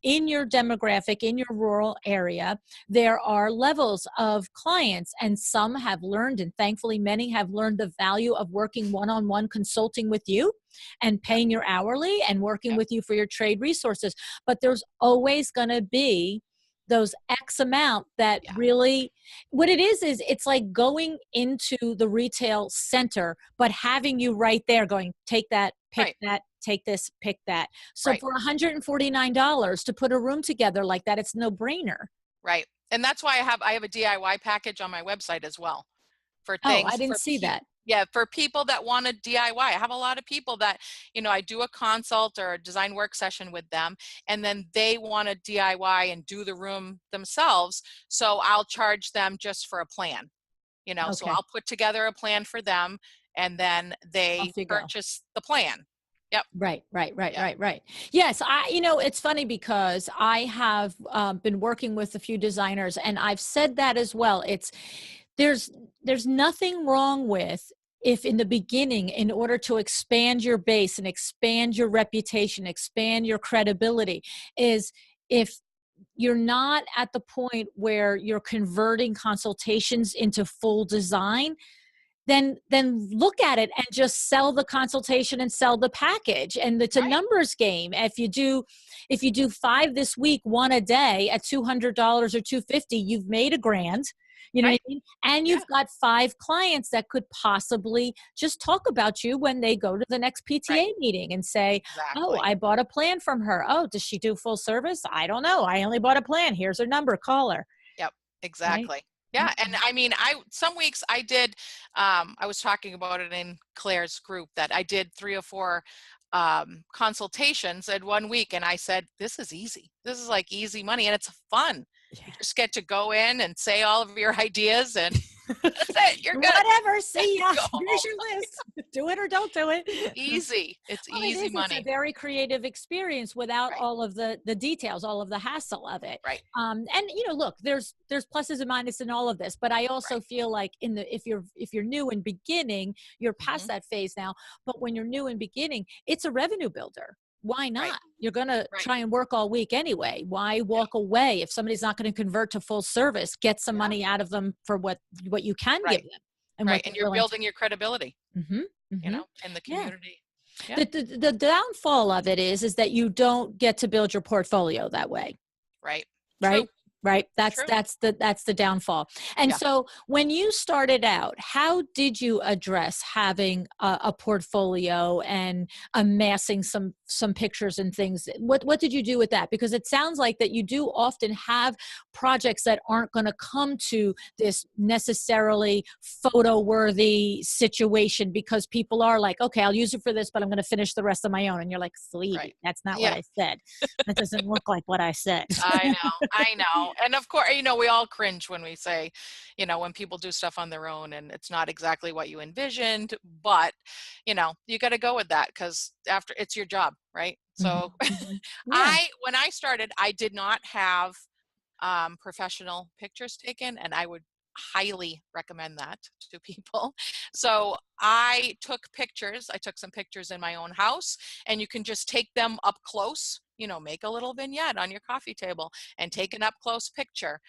in your demographic, in your rural area, there are levels of clients, and some have learned, and thankfully many have learned the value of working one-on-one consulting with you and Yep. paying your hourly and working Yep. with you for your trade resources. But there's always going to be those X amount that Yeah. really, what it is it's like going into the retail center, but having you right there going, take that, pick Right. that, take this, pick that. So Right. for $149 to put a room together like that, it's no brainer. Right. And that's why I have a DIY package on my website as well for Oh, I things didn't see that. yeah, for people that want to DIY. I have a lot of people that, I do a consult or a design work session with them, and then they want to DIY and do the room themselves. So I'll charge them just for a plan, so Okay. I'll put together a plan for them, and then they Off you go. purchase the plan. Yep. Right, right, right, Yep. right, right. Yes, it's funny because I have been working with a few designers, and I've said that as well. There's there's nothing wrong with, if in the beginning, in order to expand your base and expand your reputation, expand your credibility, is if you're not at the point where you're converting consultations into full design, then look at it and just sell the consultation and sell the package. And it's a Right. numbers game. If you do 5 this week, 1 a day at $200 or $250, you've made $1,000. You know what Right. I mean? And Yeah. you've got 5 clients that could possibly just talk about you when they go to the next Right. PTA meeting and say, oh, Exactly. I bought a plan from her. Oh, does she do full service? I don't know. I only bought a plan. Here's her number. Call her. Yep, Right? exactly. Yeah, and Mhm. I mean, some weeks I did. I was talking about it in Claire's group that I did 3 or 4 consultations in 1 week, and I said, "This is easy. This is like easy money, and it's fun. You Yeah. just get to go in and say all of your ideas, and that's it. You're good. Whatever. See ya. Go Here's home. your list. Do it or don't do it. Easy. It's Well, it easy is. It's a money. very creative experience without Right. all of the details, all of the hassle of it. Right. And look, there's pluses and minuses in all of this, but I also Right. feel like if you're new and beginning, you're past Hmm. that phase now. But when you're new and beginning, it's a revenue builder. Why Right. not? You're going to Right. try and work all week anyway. Why Yeah. walk away if somebody's not going to convert to full service? Get some Yeah. money out of them for what you can give Right. them and Right. what they're And you're willing to. building your credibility, Hmm. Hmm. in the Yeah. community. Yeah. The downfall of it is that you don't get to build your portfolio that way. Right. True. Right? Right. That's True. that's the that's the downfall. And Yeah. so when you started out, how did you address having a portfolio and amassing some pictures and things? What did you do with that? Because it sounds like that you do often have projects that aren't going to come to this necessarily photo worthy situation, because people are like, okay, I'll use it for this, but I'm going to finish the rest of my own. And you're like, Right. sweetie, that's not what Yeah. I said. That doesn't look like what I said. I know. I know. And of course, we all cringe when we say, when people do stuff on their own and it's not exactly what you envisioned, but, you got to go with that because after it's your job, right? Mhm, So mhm. Yeah, when I started, I did not have professional pictures taken, and I would highly recommend that to people. So I took pictures. I took some pictures in my own house, and you can just take them up close. Make a little vignette on your coffee table and take an up close picture.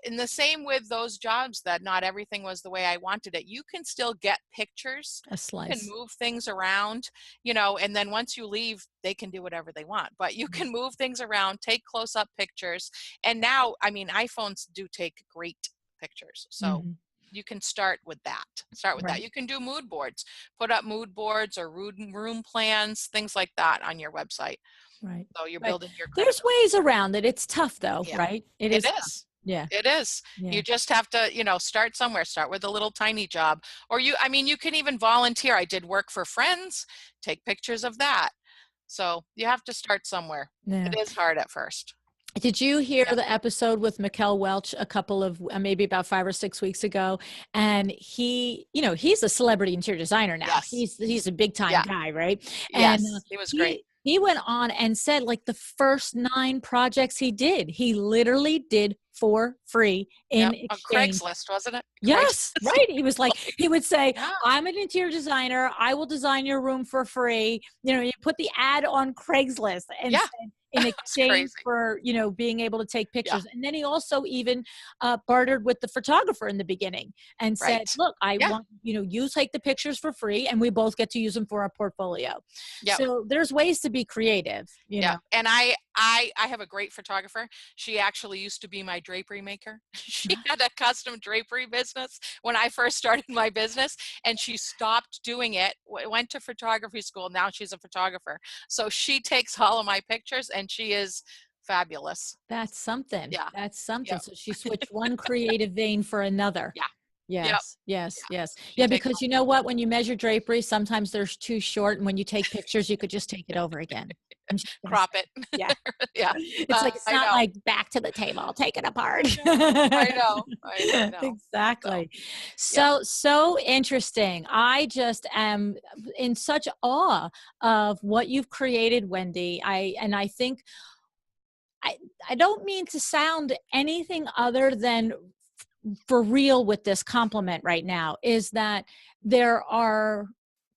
In the same with those jobs that not everything was the way I wanted it, you can still get pictures. a You can slice. move things around, and then once you leave, they can do whatever they want. But you can move things around, take close up pictures. And now, I mean, iPhones do take great pictures. So Mhm. you can start with that. Start with that. Right, You can do mood boards, put up mood boards or room plans, things like that on your website. right, So you're right. building your There's credibility. ways around it. It's tough though, Yeah, right? It it is tough. is. Yeah, It is. yeah. You just have to, start somewhere. Start with a little tiny job. Or you can even volunteer. I did work for friends, take pictures of that. So you have to start somewhere. Yeah. It is hard at first. Did you hear Yeah. the episode with Mikkel Welch a couple of maybe about 5 or 6 weeks ago? And he's a celebrity interior designer now. Yes. He's a big time Yeah. guy, right? And Yes. It was great. he went on and said like the first 9 projects he did, he literally did for free in Yep. On exchange. Craigslist, wasn't it? Yes, Craigslist. right. He was like, he would say, Yeah. I'm an interior designer. I will design your room for free. You put the ad on Craigslist and Yeah. said, in That's exchange crazy. for, being able to take Yeah. pictures. And then he also even bartered with the photographer in the beginning and said, Right. look, I Yeah. want, you take the pictures for free and we both get to use them for our portfolio. Yep. So there's ways to be creative, Yeah, and I have a great photographer. She actually used to be my drapery maker. She had a custom drapery business when I first started my business, and she stopped doing it. Went to photography school. Now she's a photographer. So she takes all of my pictures, and she is fabulous. That's something. Yeah. That's something. Yep. So she switched one creative vein for another. Yeah. Yep. Yes, yes, Yeah. yes. She Yeah, takes because all. you know what? When you measure drapery, sometimes they're too short. And when you take pictures, you could just take it over again. I'm just gonna Crop say. it. Yeah. Yeah. It's like it's I not know. like back to the table, take it apart. I know. I know. I know. So, Exactly. yep. So interesting. I just am in such awe of what you've created, Wendy. I think I I don't mean to sound anything other than for real with this compliment right now, is that there are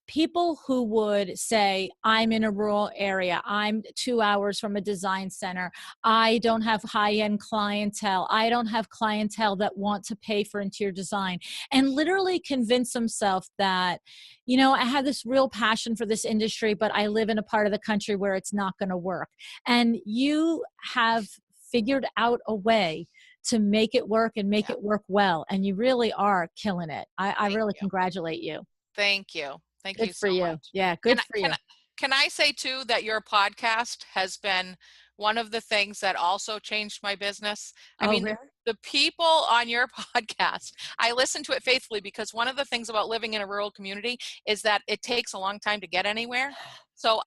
people who would say, I'm in a rural area, I'm 2 hours from a design center, I don't have high-end clientele, I don't have clientele that want to pay for interior design, and literally convince themselves that, I have this real passion for this industry, but I live in a part of the country where it's not going to work. And you have figured out a way to make it work and make Yeah. it work well. And you really are killing it. I Thank really you. congratulate you. Thank you. Thank Good you for so you. much. Yeah, Can good I for can you. I can I say too that your podcast has been one of the things that also changed my business? I Oh, mean, really? the people on your podcast, I listen to it faithfully because one of the things about living in a rural community is that it takes a long time to get anywhere. So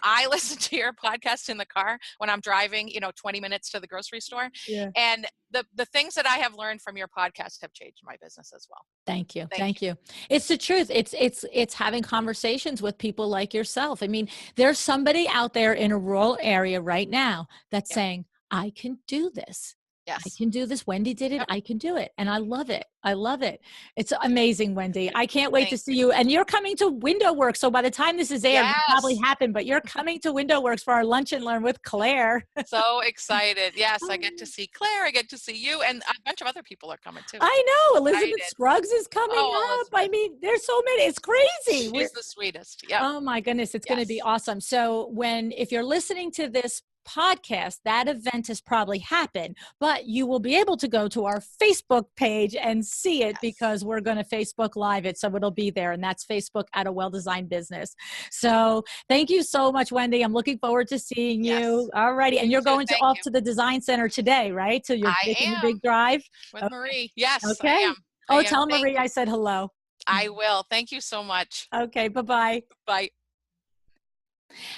I listen to your podcast in the car when I'm driving, 20 minutes to the grocery store. Yeah. And the things that I have learned from your podcast have changed my business as well. Thank you. Thank Thank you. It's the truth. It's having conversations with people like yourself. I mean, there's somebody out there in a rural area right now that's you. Yep. saying, I can do this. I Yes. can do this. Wendy did it. Yep. I can do it. And I love it. I love it. It's amazing, Wendy. I can't wait to Thank see you. you. And you're coming to Window Works. So by the time this is aired, it probably Yes. happened, but you're coming to Window Works for our lunch and learn with Claire. So excited. Yes, I get to Oh, see Claire. I get to see you, and a bunch of other people are coming too. I know Elizabeth Excited. Scruggs is coming Oh, up. I Elizabeth. mean, there's so many. It's crazy. She's the sweetest. Yep. Oh my goodness, it's going to be Yes. awesome. So if you're listening to this podcast, that event has probably happened, but you will be able to go to our Facebook page and see it Yes. because we're going to Facebook Live it. So it'll be there, and that's Facebook at a well-designed business. So thank you so much, Wendy. I'm looking forward to seeing Yes. you. All righty. And You you're too. going to Thank off you. to the design center today, right? So you're I taking your am big drive. with Okay. Marie. Yes, I Okay. am. I Oh, am. tell Thank Marie you. I said hello. I will. Thank you so much. Okay. Bye-bye. Bye.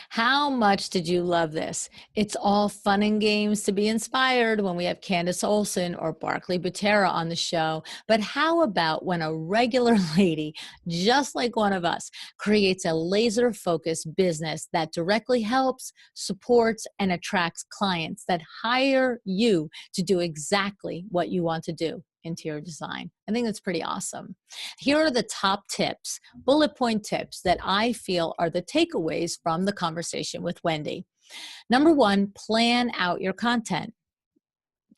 How much did you love this? It's all fun and games to be inspired when we have Candace Olson or Barclay Butera on the show. But how about when a regular lady, just like one of us, creates a laser focused business that directly helps, supports, and attracts clients that hire you to do exactly what you want to do? Interior design. I think that's pretty awesome. Here are the top tips, bullet point tips that I feel are the takeaways from the conversation with Wendy. Number one, plan out your content.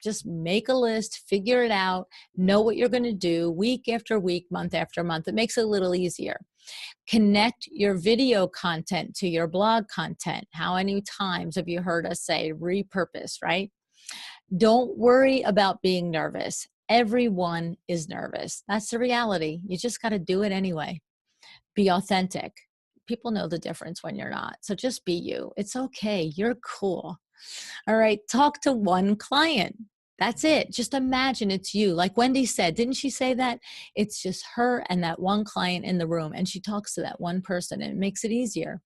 Just make a list, figure it out, know what you're going to do week after week, month after month. It makes it a little easier. Connect your video content to your blog content. How many times have you heard us say repurpose, right? Don't worry about being nervous. Everyone is nervous. That's the reality. You just got to do it anyway. Be authentic. People know the difference when you're not. So just be you. It's okay. You're cool. All right. Talk to one client. That's it. Just imagine it's you. Like Wendy said, didn't she say that? It's just her and that one client in the room. And she talks to that one person and it makes it easier.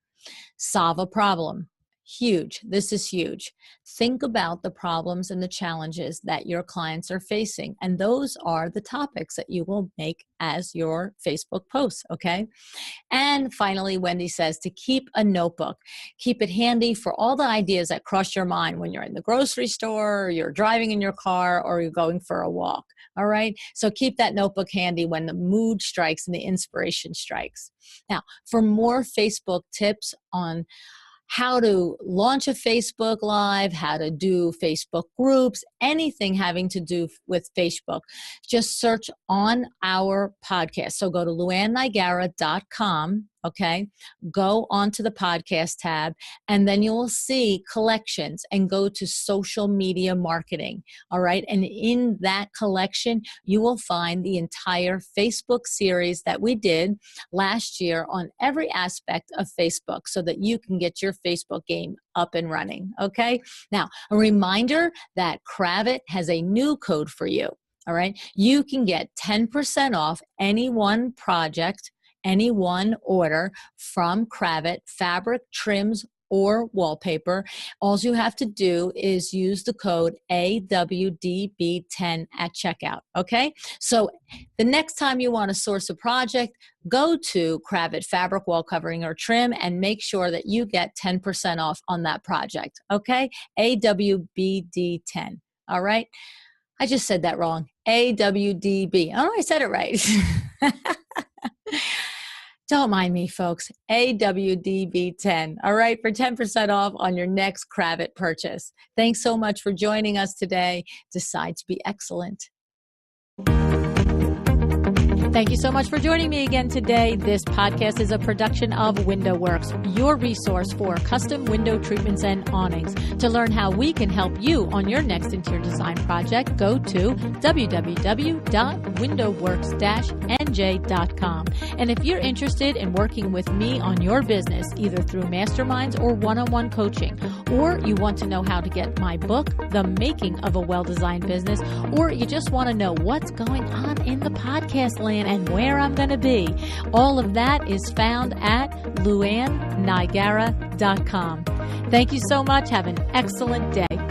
Solve a problem. Huge. This is huge. Think about the problems and the challenges that your clients are facing. And those are the topics that you will make as your Facebook posts. Okay. And finally, Wendy says to keep a notebook. Keep it handy for all the ideas that cross your mind when you're in the grocery store, or you're driving in your car, or you're going for a walk. All right. So keep that notebook handy when the mood strikes and the inspiration strikes. Now, for more Facebook tips on how to launch a Facebook Live, how to do Facebook groups, anything having to do with Facebook, just search on our podcast. So go to luannniagara.com, okay? Go onto the podcast tab, and then you will see collections and go to social media marketing, all right? And in that collection, you will find the entire Facebook series that we did last year on every aspect of Facebook so that you can get your Facebook game up and running, okay? Now, a reminder that Kravit has a new code for you, all right? You can get 10% off any one project, any one order from Kravit, fabric, trims, or wallpaper. All you have to do is use the code AWDB10 at checkout, okay? So the next time you want to source a project, go to Kravit fabric, wall covering, or trim and make sure that you get 10% off on that project, okay? AWBD10, all right? I just said that wrong. AWDB. Oh, I said it right. Don't mind me, folks. AWDB10. All right, for 10% off on your next Kravit purchase. Thanks so much for joining us today. Decide to be excellent. Thank you so much for joining me again today. This podcast is a production of WindowWorks, your resource for custom window treatments and awnings. To learn how we can help you on your next interior design project, go to www.windowworks-nj.com. And if you're interested in working with me on your business, either through masterminds or one-on-one coaching, or you want to know how to get my book, The Making of a Well-Designed Business, or you just want to know what's going on in the podcast land and where I'm going to be, all of that is found at luannniagara.com. Thank you so much. Have an excellent day.